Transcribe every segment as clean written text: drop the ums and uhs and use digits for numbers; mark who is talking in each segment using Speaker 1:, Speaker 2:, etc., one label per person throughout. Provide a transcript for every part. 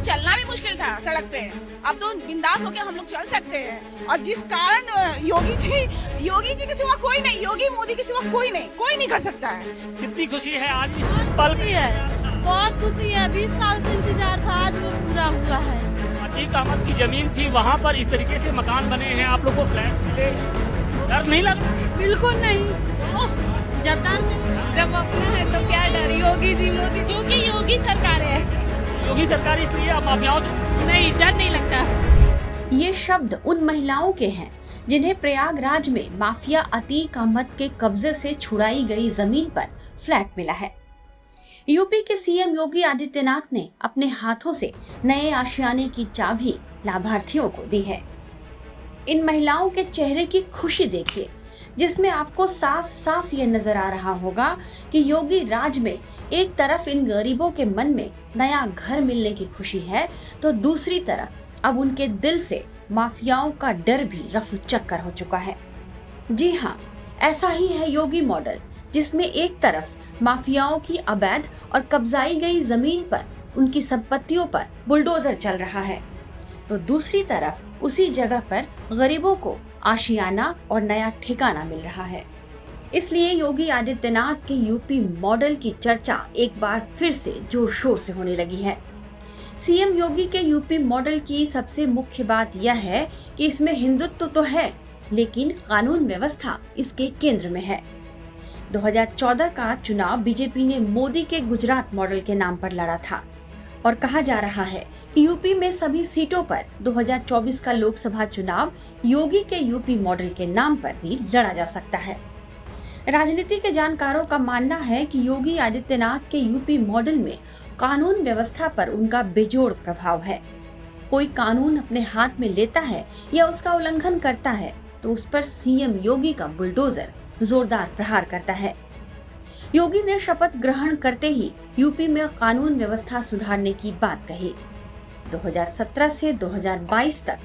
Speaker 1: चलना भी मुश्किल था सड़क पे, अब तो बिंदास होके हम लोग चल सकते हैं। और जिस कारण योगी जी के सिवा कोई नहीं, योगी मोदी के सिवा कोई नहीं कर सकता है।
Speaker 2: कितनी खुशी है आज इस पल की
Speaker 3: है, बहुत खुशी है। 20 साल से इंतजार था, आज वो पूरा हुआ है।
Speaker 2: अतीक अहमद की जमीन थी, वहाँ पर इस तरीके से मकान बने हैं, आप लोग को फ्लैट मिले, डर नहीं लग रहा?
Speaker 3: बिल्कुल नहीं। जब अपना है तो क्या डर, योगी जी मोदी,
Speaker 4: क्योंकि योगी सरकार है।
Speaker 2: योगी सरकार इसलिए आप माफियाओं से
Speaker 4: नहीं, डर नहीं लगता।
Speaker 5: ये शब्द उन महिलाओं के हैं जिन्हें प्रयागराज में माफिया अतीक अहमद के कब्जे से छुड़ाई गई जमीन पर फ्लैट मिला है। यूपी के सीएम योगी आदित्यनाथ ने अपने हाथों से नए आशियाने की चाबी लाभार्थियों को दी है। इन महिलाओं के चेहरे की खुशी देखिए, जिसमें आपको साफ साफ ये नजर आ रहा होगा कि योगी राज में एक तरफ इन गरीबों के मन में नया घर मिलने की खुशी है, तो दूसरी तरफ अब उनके दिल से माफियाओं का डर भी रफू चक्कर हो चुका है। जी हाँ, ऐसा ही है योगी मॉडल, जिसमें एक तरफ माफियाओं की अवैध और कब्जाई गई जमीन पर, उनकी संपत्तियों पर बुलडोजर चल रहा है, तो दूसरी तरफ उसी जगह पर गरीबों को आशियाना और नया ठिकाना मिल रहा है। इसलिए योगी आदित्यनाथ के यूपी मॉडल की चर्चा एक बार फिर से जोर शोर से होने लगी है। सीएम योगी के यूपी मॉडल की सबसे मुख्य बात यह है कि इसमें हिंदुत्व तो है, लेकिन कानून व्यवस्था इसके केंद्र में है। 2014 का चुनाव बीजेपी ने मोदी के गुजरात मॉडल के नाम पर लड़ा था और कहा जा रहा है कि यूपी में सभी सीटों पर 2024 का लोकसभा चुनाव योगी के यूपी मॉडल के नाम पर भी लड़ा जा सकता है। राजनीति के जानकारों का मानना है कि योगी आदित्यनाथ के यूपी मॉडल में कानून व्यवस्था पर उनका बेजोड़ प्रभाव है। कोई कानून अपने हाथ में लेता है या उसका उल्लंघन करता है तो उस पर सीएम योगी का बुलडोजर जोरदार प्रहार करता है। योगी ने शपथ ग्रहण करते ही यूपी में कानून व्यवस्था सुधारने की बात कही। 2017 से 2022 तक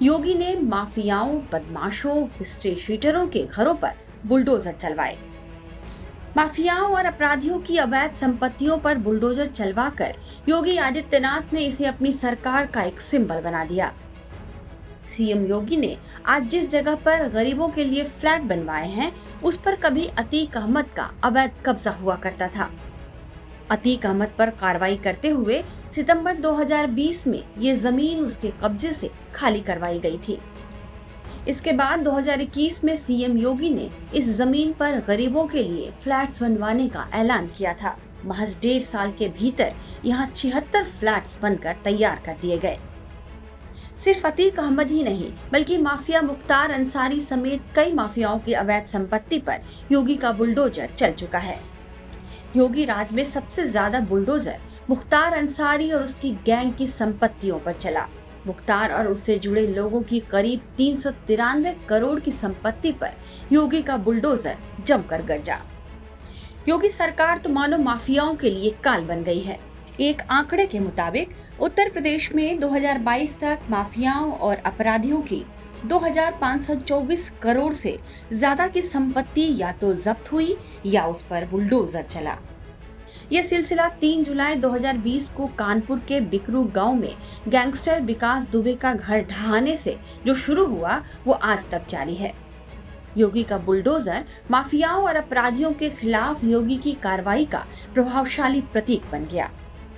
Speaker 5: योगी ने माफियाओं, बदमाशों, हिस्ट्री शीटरों के घरों पर बुलडोजर चलवाए। माफियाओं और अपराधियों की अवैध संपत्तियों पर बुलडोजर चलवाकर योगी आदित्यनाथ ने इसे अपनी सरकार का एक सिंबल बना दिया। सीएम योगी ने आज जिस जगह पर गरीबों के लिए फ्लैट बनवाए हैं, उस पर कभी अतीक अहमद का अवैध कब्जा हुआ करता था। अतीक अहमद पर कार्रवाई करते हुए सितंबर 2020 में ये जमीन उसके कब्जे से खाली करवाई गई थी। इसके बाद 2021 में सीएम योगी ने इस जमीन पर गरीबों के लिए फ्लैट्स बनवाने का ऐलान किया था। महज 1.5 साल के भीतर यहाँ 76 फ्लैट्स बनकर तैयार कर दिए गए। सिर्फ अतीक अहमद ही नहीं, बल्कि माफिया मुख्तार अंसारी समेत कई माफियाओं की अवैध संपत्ति पर योगी का बुलडोजर चल चुका है। योगी राज में सबसे ज्यादा बुलडोजर मुख्तार अंसारी और उसकी गैंग की संपत्तियों पर चला। मुख्तार और उससे जुड़े लोगों की करीब 393 करोड़ की संपत्ति पर योगी का बुलडोजर जमकर गरजा। योगी सरकार तो मानो माफियाओं के लिए काल बन गई है। एक आंकड़े के मुताबिक उत्तर प्रदेश में 2022 तक माफियाओं और अपराधियों की 2524 करोड़ से ज्यादा की संपत्ति या तो जब्त हुई या उस पर बुलडोजर चला। यह सिलसिला 3 जुलाई 2020 को कानपुर के बिकरू गांव में गैंगस्टर विकास दुबे का घर ढहाने से जो शुरू हुआ, वो आज तक जारी है। योगी का बुलडोजर माफियाओं और अपराधियों के खिलाफ योगी की कार्रवाई का प्रभावशाली प्रतीक बन गया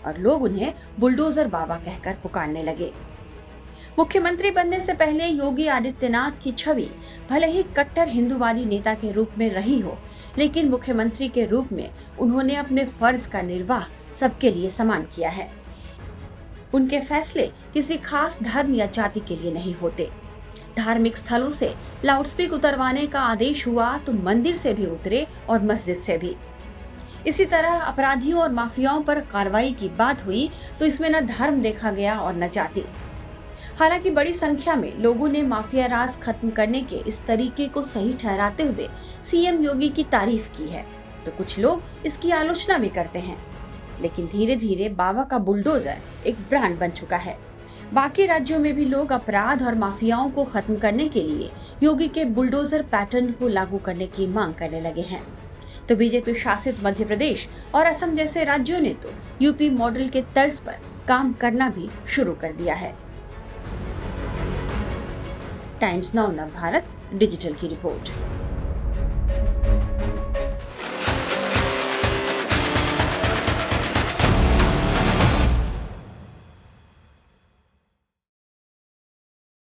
Speaker 5: और लोग उन्हें बुलडोजर बाबा कहकर पुकारने लगे। मुख्यमंत्री बनने से पहले योगी आदित्यनाथ की छवि भले ही कट्टर हिंदूवादी नेता के रूप में रही हो, लेकिन मुख्यमंत्री के रूप में उन्होंने अपने फर्ज का निर्वाह सबके लिए समान किया है। उनके फैसले किसी खास धर्म या जाति के लिए नहीं होते। धार्मिक स्थलों से लाउडस्पीकर उतरवाने का आदेश हुआ तो मंदिर से भी उतरे और मस्जिद से भी। इसी तरह अपराधियों और माफियाओं पर कार्रवाई की बात हुई तो इसमें न धर्म देखा गया और न जाति। हालांकि बड़ी संख्या में लोगों ने माफिया राज खत्म करने के इस तरीके को सही ठहराते हुए सीएम योगी की तारीफ की है, तो कुछ लोग इसकी आलोचना भी करते हैं। लेकिन धीरे धीरे बाबा का बुलडोजर एक ब्रांड बन चुका है। बाकी राज्यों में भी लोग अपराध और माफियाओं को खत्म करने के लिए योगी के बुलडोजर पैटर्न को लागू करने की मांग करने लगे हैं। तो बीजेपी शासित मध्य प्रदेश और असम जैसे राज्यों ने तो यूपी मॉडल के तर्ज पर काम करना भी शुरू कर दिया है। टाइम्स नाउ नव भारत डिजिटल की रिपोर्ट।